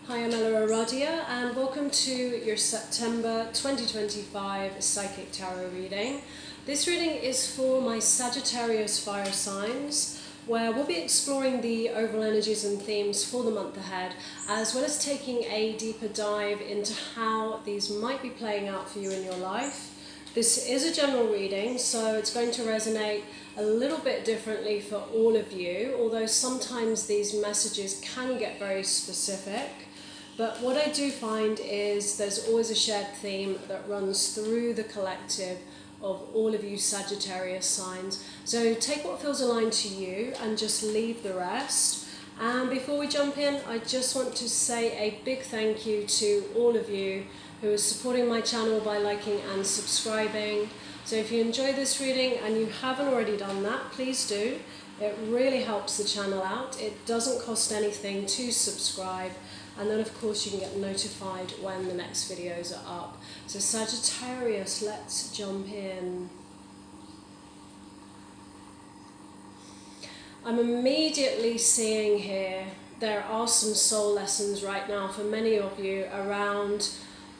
Hi, I'm EllaAradia and welcome to your September 2025 Psychic Tarot reading. This reading is for my Sagittarius fire signs, where we'll be exploring the overall energies and themes for the month ahead, as well as taking a deeper dive into how these might be playing out for you in your life. This is a general reading, so it's going to resonate a little bit differently for all of you, although sometimes these messages can get very specific. But what I do find is there's always a shared theme that runs through the collective of all of you Sagittarius signs. So take what feels aligned to you and just leave the rest. And before we jump in, I just want to say a big thank you to all of you who are supporting my channel by liking and subscribing. So if you enjoy this reading and you haven't already done that, please do. It really helps the channel out. It doesn't cost anything to subscribe. And then of course you can get notified when the next videos are up. So Sagittarius, let's jump in. I'm immediately seeing here, there are some soul lessons right now for many of you around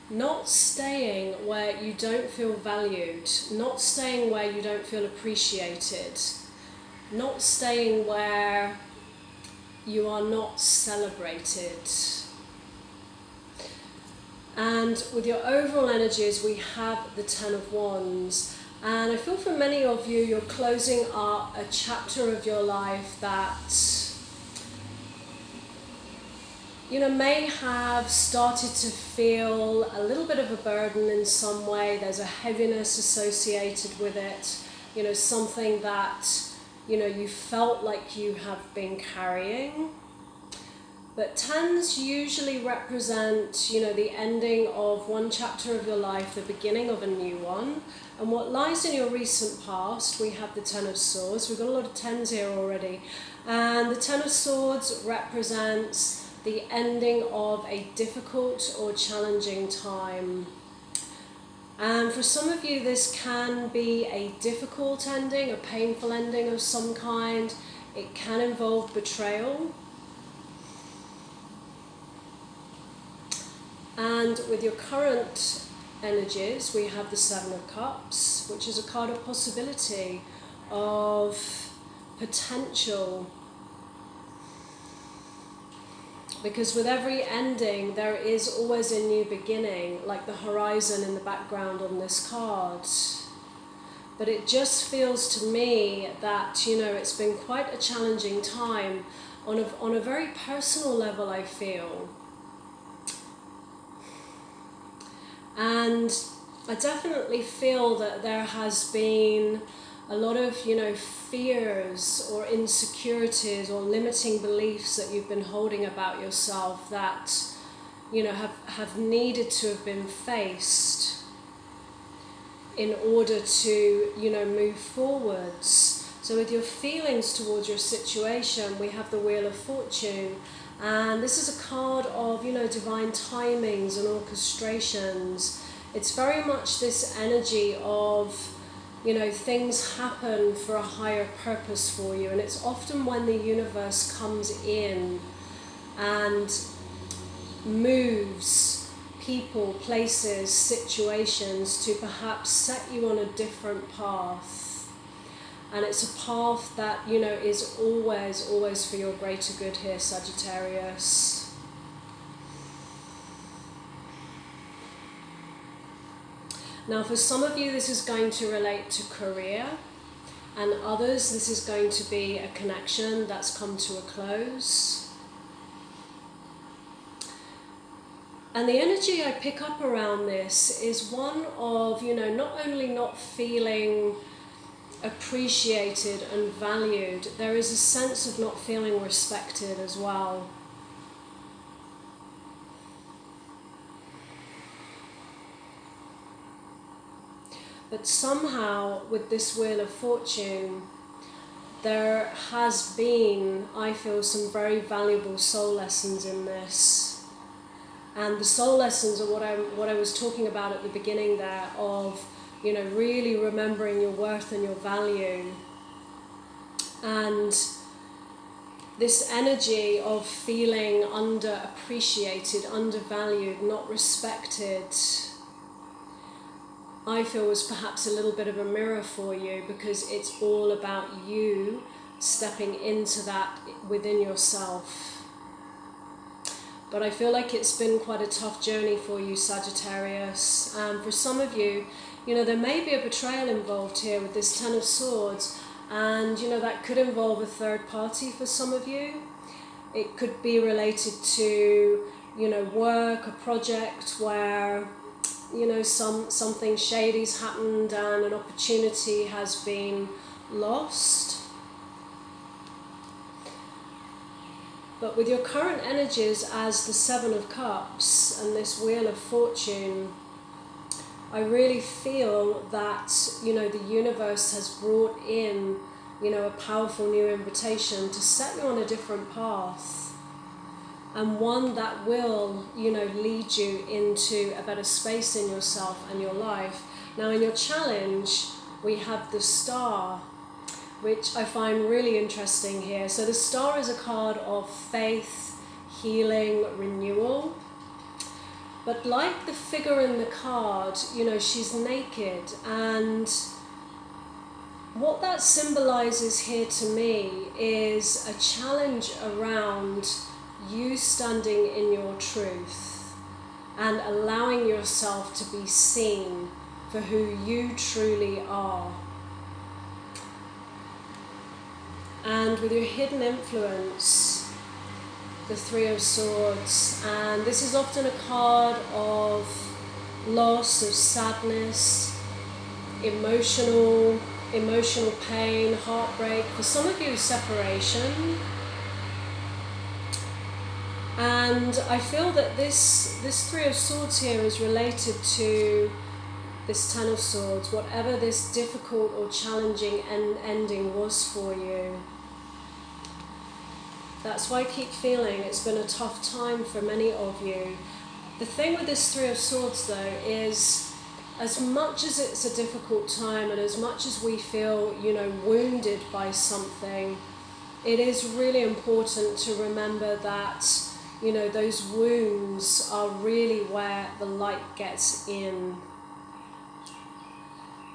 not staying where you don't feel valued, not staying where you don't feel appreciated, not staying where you are not celebrated. And with your overall energies, we have the Ten of Wands. And I feel for many of you, you're closing up a chapter of your life that, you know, may have started to feel a little bit of a burden in some way. There's a heaviness associated with it, you know, something that, you know, you felt like you have been carrying. But tens usually represent, you know, the ending of one chapter of your life, the beginning of a new one. And what lies in your recent past, we have the Ten of Swords. We've got a lot of tens here already. And the Ten of Swords represents the ending of a difficult or challenging time. And for some of you, this can be a difficult ending, a painful ending of some kind. It can involve betrayal. And with your current energies, we have the Seven of Cups, which is a card of possibility, of potential. Because with every ending, there is always a new beginning, like the horizon in the background on this card. But it just feels to me that, you know, it's been quite a challenging time on a very personal level, I feel. And I definitely feel that there has been a lot of, you know, fears or insecurities or limiting beliefs that you've been holding about yourself that, you know, have needed to have been faced in order to, you know, move forwards. So with your feelings towards your situation, we have the Wheel of Fortune. And this is a card of, you know, divine timings and orchestrations. It's very much this energy of, you know, things happen for a higher purpose for you. And it's often when the universe comes in and moves people, places, situations to perhaps set you on a different path. And it's a path that, you know, is always, always for your greater good here, Sagittarius. Now, for some of you, this is going to relate to career, and others, this is going to be a connection that's come to a close. And the energy I pick up around this is one of, you know, not only not feeling appreciated and valued, there is a sense of not feeling respected as well. But somehow with this Wheel of Fortune, there has been, I feel, some very valuable soul lessons in this. And the soul lessons are what I was talking about at the beginning there of, you know, really remembering your worth and your value. And this energy of feeling underappreciated, undervalued, not respected, I feel was perhaps a little bit of a mirror for you, because it's all about you stepping into that within yourself. But I feel like it's been quite a tough journey for you, Sagittarius. And for some of you, there may be a betrayal involved here with this Ten of Swords. And, that could involve a third party for some of you. It could be related to, work, a project where, something shady's happened and an opportunity has been lost. But with your current energies as the Seven of Cups and this Wheel of Fortune, I really feel that, the universe has brought in, a powerful new invitation to set you on a different path, and one that will, lead you into a better space in yourself and your life. Now, in your challenge, we have the Star, which I find really interesting here. So the Star is a card of faith, healing, renewal. But like the figure in the card, she's naked. And what that symbolizes here to me is a challenge around you standing in your truth and allowing yourself to be seen for who you truly are. And with your hidden influence, the Three of Swords, and this is often a card of loss, of sadness, emotional pain, heartbreak, for some of you separation. And I feel that this Three of Swords here is related to this Ten of Swords, whatever this difficult or challenging ending was for you. That's why I keep feeling it's been a tough time for many of you. The thing with this Three of Swords, though, is as much as it's a difficult time and as much as we feel, wounded by something, it is really important to remember that, those wounds are really where the light gets in.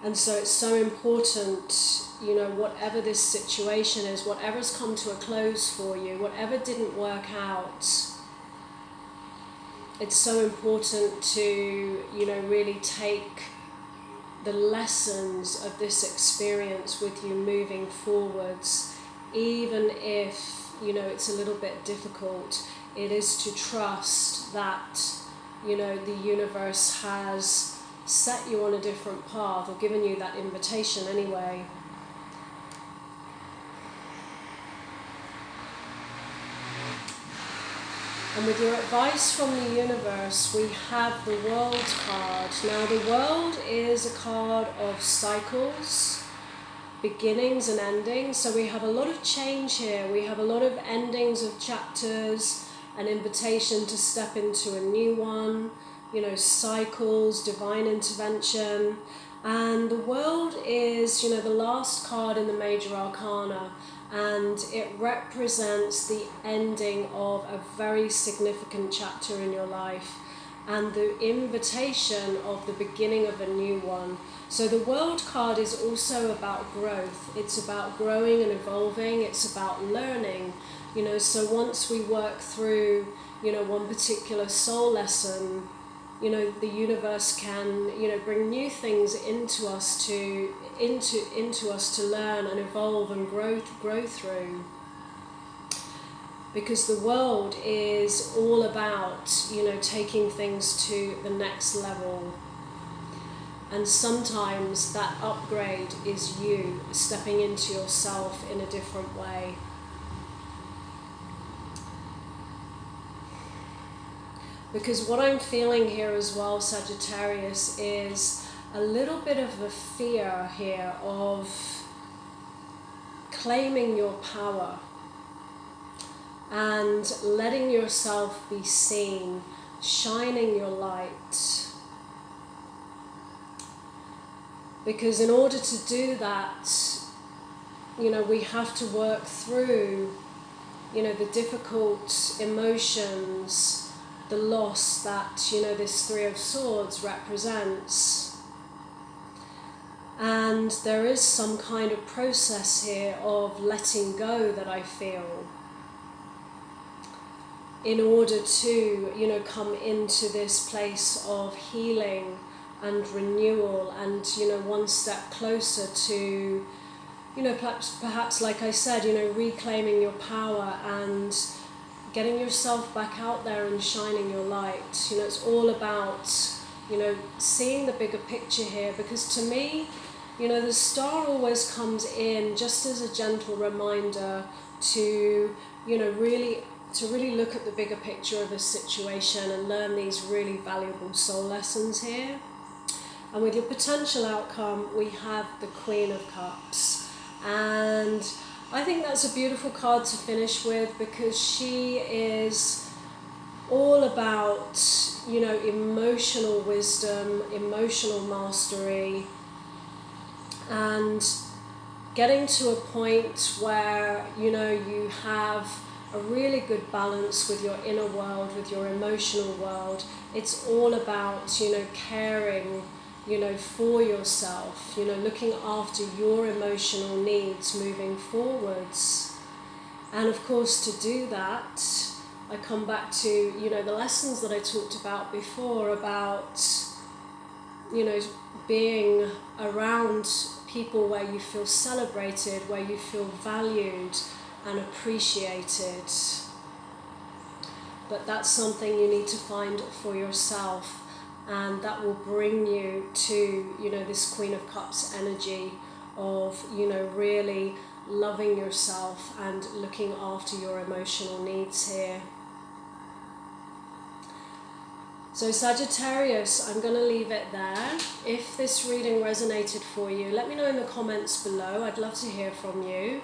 And so it's so important, whatever this situation is, whatever's come to a close for you, whatever didn't work out, it's so important to, really take the lessons of this experience with you moving forwards, even if, it's a little bit difficult. It is to trust that, the universe has set you on a different path, or given you that invitation anyway. And with your advice from the universe, we have the World card. Now, the World is a card of cycles, beginnings and endings. So we have a lot of change here. We have a lot of endings of chapters, an invitation to step into a new one, cycles, divine intervention. And the World is, the last card in the major arcana, and it represents the ending of a very significant chapter in your life and the invitation of the beginning of a new one. So the World card is also about growth. It's about growing and evolving. It's about learning, so once we work through, one particular soul lesson, the universe can, bring new things into us to learn and evolve and grow through. Because the World is all about, taking things to the next level. And sometimes that upgrade is you stepping into yourself in a different way. Because what I'm feeling here as well, Sagittarius, is a little bit of a fear here of claiming your power and letting yourself be seen, shining your light. Because in order to do that, we have to work through the difficult emotions, the loss that, this Three of Swords represents. And there is some kind of process here of letting go that I feel in order to, come into this place of healing and renewal and, one step closer to, perhaps like I said, reclaiming your power and getting yourself back out there and shining your light. It's all about, seeing the bigger picture here, because to me, the star always comes in just as a gentle reminder to, really look at the bigger picture of a situation and learn these really valuable soul lessons here. And with your potential outcome, we have the Queen of Cups. And I think that's a beautiful card to finish with, because she is all about, emotional wisdom, emotional mastery, and getting to a point where, you have a really good balance with your inner world, with your emotional world. It's all about, caring, for yourself, looking after your emotional needs moving forwards. And of course, to do that, I come back to, the lessons that I talked about before about, being around people where you feel celebrated, where you feel valued and appreciated. But that's something you need to find for yourself, and that will bring you to, this Queen of Cups energy of, really loving yourself and looking after your emotional needs here. So Sagittarius, I'm going to leave it there. If this reading resonated for you, let me know in the comments below. I'd love to hear from you.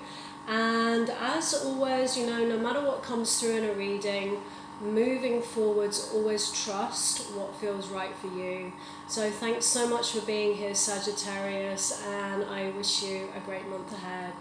And as always, no matter what comes through in a reading, moving forwards, always trust what feels right for you. So thanks so much for being here, Sagittarius, and I wish you a great month ahead.